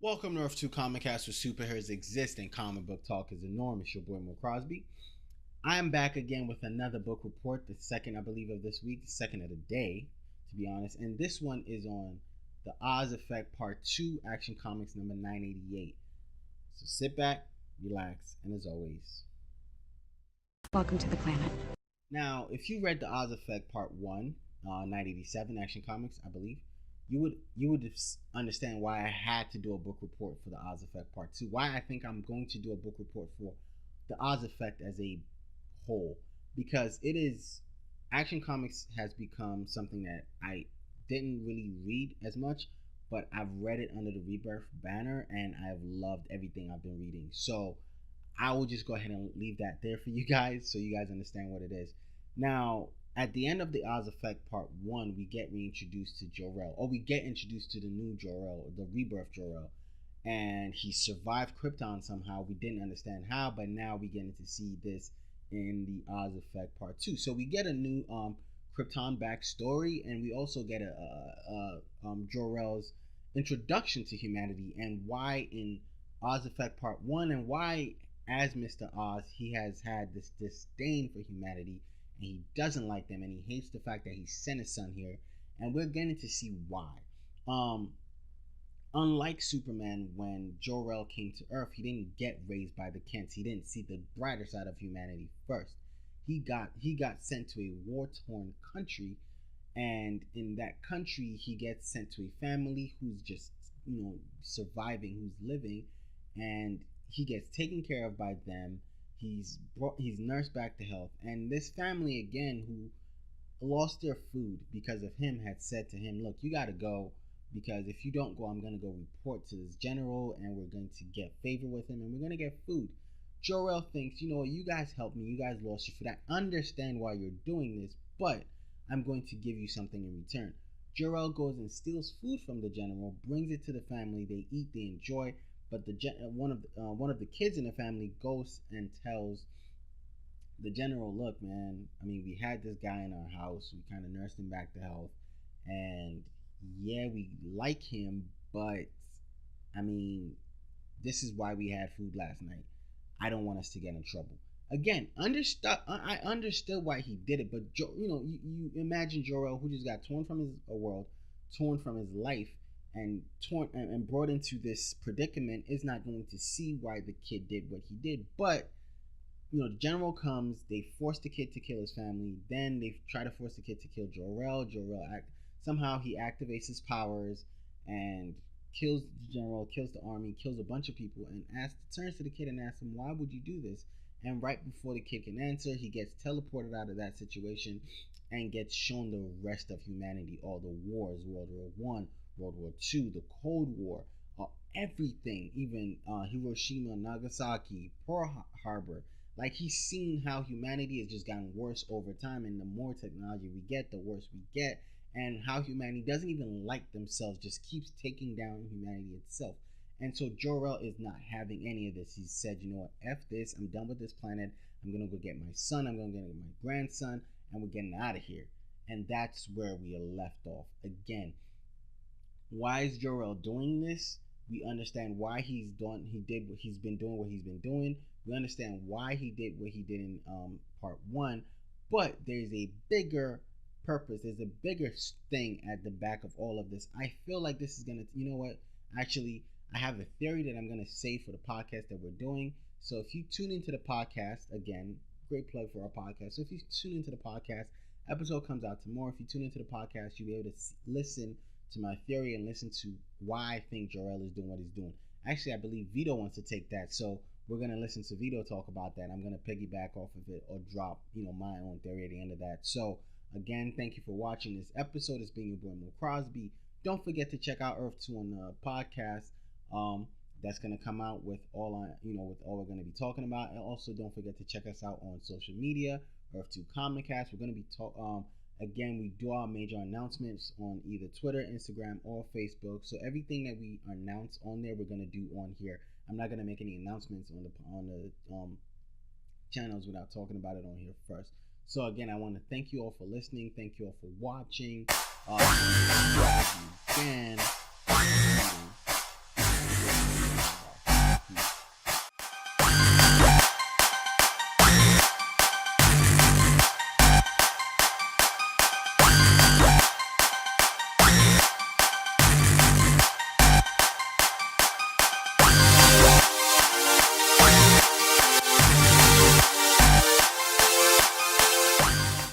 Welcome to Earth 2 Comic Cast, where superheroes exist and comic book talk is enormous. Your boy Mo Crosby. I am back again with another book report, the second, I believe, of this week, the second of the day, to be honest. And this one is on the Oz Effect Part 2, Action Comics number 988. So sit back, relax, and as always, welcome to the planet. Now, if you read the Oz Effect Part 1, 987, Action Comics, I believe, you would understand why I had to do a book report for the Oz Effect Part 2. Why I think I'm going to do a book report for the Oz Effect as a whole. Because it is, Action Comics has become something that I didn't really read as much, but I've read it under the Rebirth banner and I've loved everything I've been reading. So I will just go ahead and leave that there for you guys so you guys understand what it is. Now, at the end of the Oz Effect Part 1, we get reintroduced to Jor-El, or we get introduced to the new Jor-El, the Rebirth Jor-El, and he survived Krypton somehow. We didn't understand how, but now we get to see this in the Oz Effect Part 2. So we get a new Krypton backstory, and we also get a Jor-El's introduction to humanity and why in Oz Effect Part 1 and why as Mr. Oz he has had this disdain for humanity. And he doesn't like them, and he hates the fact that he sent his son here, and we're getting to see why. Unlike Superman, when Jor-El came to Earth, he didn't get raised by the Kents. He didn't see the brighter side of humanity first. He got sent to a war-torn country, and in that country, he gets sent to a family who's just surviving, who's living, and he gets taken care of by them. He's nursed back to health, and this family again who lost their food because of him had said to him, look, you gotta go, because if you don't go, I'm gonna go report to this general and we're going to get favor with him and we're gonna get food. Jor-El thinks, you know what, you guys helped me, you guys lost your food, I understand why you're doing this, but I'm going to give you something in return. Jor-El goes and steals food from the general, brings it to the family, they eat, they enjoy. But one of the kids in the family goes and tells the general, look, man, I mean, we had this guy in our house. We kind of nursed him back to health. And yeah, we like him, but I mean, this is why we had food last night. I don't want us to get in trouble. Again, I understood why he did it, but you imagine Jor-El, who just got torn from his world, torn from his life, and torn and brought into this predicament, is not going to see why the kid did what he did. But the general comes, they force the kid to kill his family, then they try to force the kid to kill Jor-El. Somehow he activates his powers and kills the general, kills the army, kills a bunch of people, and turns to the kid and asks him, why would you do this? And right before the kid can answer, he gets teleported out of that situation and gets shown the rest of humanity, all the wars, World War One, World War II, the Cold War, everything, even Hiroshima, Nagasaki, Pearl Harbor. Like, he's seen how humanity has just gotten worse over time, and the more technology we get, the worse we get, and how humanity doesn't even like themselves, just keeps taking down humanity itself. And so Jor-El is not having any of this. He said, you know what, F this, I'm done with this planet, I'm gonna go get my son, I'm gonna get my grandson, and we're getting out of here. And that's where we are left off. Again, why is Jor-El doing this? We understand why he did what he's been doing. We understand why he did what he did in part 1, but there's a bigger purpose. There's a bigger thing at the back of all of this. I feel like this is gonna, you know what? Actually, I have a theory that I'm gonna say for the podcast that we're doing. So if you tune into the podcast, again, great plug for our podcast. So if you tune into the podcast, episode comes out tomorrow. If you tune into the podcast, you'll be able to listen to my theory and listen to why I think Jor-El is doing what he's doing. Actually, I believe Vito wants to take that, so we're gonna listen to Vito talk about that. I'm gonna piggyback off of it or drop, my own theory at the end of that. So again, thank you for watching this episode. It's been your boy Mo Crosby. Don't forget to check out Earth 2 on the podcast. That's gonna come out with all we're gonna be talking about, and also don't forget to check us out on social media, Earth 2 Comic Cast. We're gonna be again, we do our major announcements on either Twitter, Instagram, or Facebook. So everything that we announce on there, we're gonna do on here. I'm not gonna make any announcements on the channels without talking about it on here first. So again, I want to thank you all for listening. Thank you all for watching. Again.